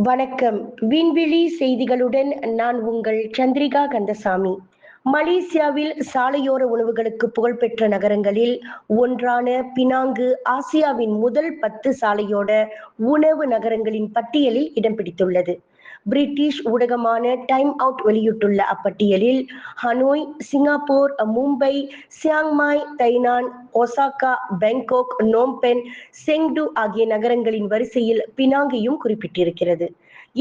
வணக்கம். விண்வெளி செய்திகளுடன் நான் உங்கள் சந்திரிகா கந்தசாமி. மலேசியாவில் சாலையோர உணவுகளுக்கு புகழ்பெற்ற நகரங்களில் ஒன்றான பினாங்கு ஆசியாவின் முதல் 10 சாலையோர உணவு நகரங்களின் பட்டியலில் இடம் பிடித்துள்ளது. பிரிட்டிஷ் ஊடகமான டைம் அவுட் வெளியிட்டுள்ள அப்பட்டியலில் Hanoi, Singapore, Mumbai, Chiang Mai, Tainan, Osaka, Bangkok, Phnom Penh, Chengdu ஆகிய நகரங்களின் வரிசையில் பினாங்கையும் குறிப்பிட்டிருக்கிறது.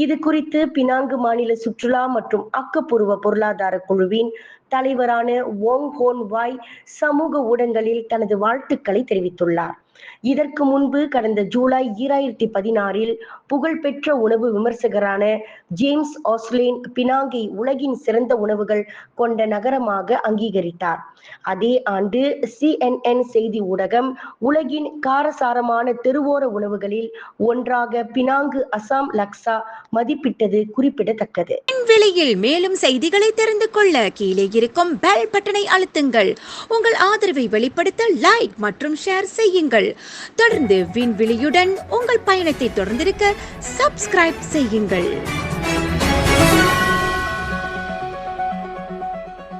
இது குறித்து பினாங்கு மாநில சுற்றுலா மற்றும் ஆக்கப்பூர்வ பொருளாதார குழுவின் தலைவரான வோங் ஹோன் வாய் சமூக ஊடகங்களில் தனது வாழ்த்துக்களை தெரிவித்துள்ளார். இதற்கு முன்பு கடந்த ஜூலை 2016 புகழ்பெற்ற உணவு விமர்சகரான ஜேம்ஸ் ஆஸ்லேன் பினாங்கை உலகின் சிறந்த உணவுகள் கொண்ட நகரமாக அங்கீகரித்தார். அதே ஆண்டு CNN செய்தி ஊடகம் உலகின் காரசாரமான தெருவோர உணவுகளில் ஒன்றாக பினாங்கு அசாம் லக்சா மதிப்பிட்டது குறிப்பிடத்தக்கது. விண்வெளியில் மேலும் செய்திகளை தெரிந்து கொள்ள கீழே இருக்கும் பெல் பட்டனை அழுத்துங்கள். உங்கள் ஆதரவை வெளிப்படுத்த லைக் மற்றும் ஷேர் செய்யுங்கள். தொடர்ந்து விண்வெளியுடன் உங்கள் பயணத்தை தொடர்ந்திருக்க சப்ஸ்கிரைப் செய்யுங்கள்.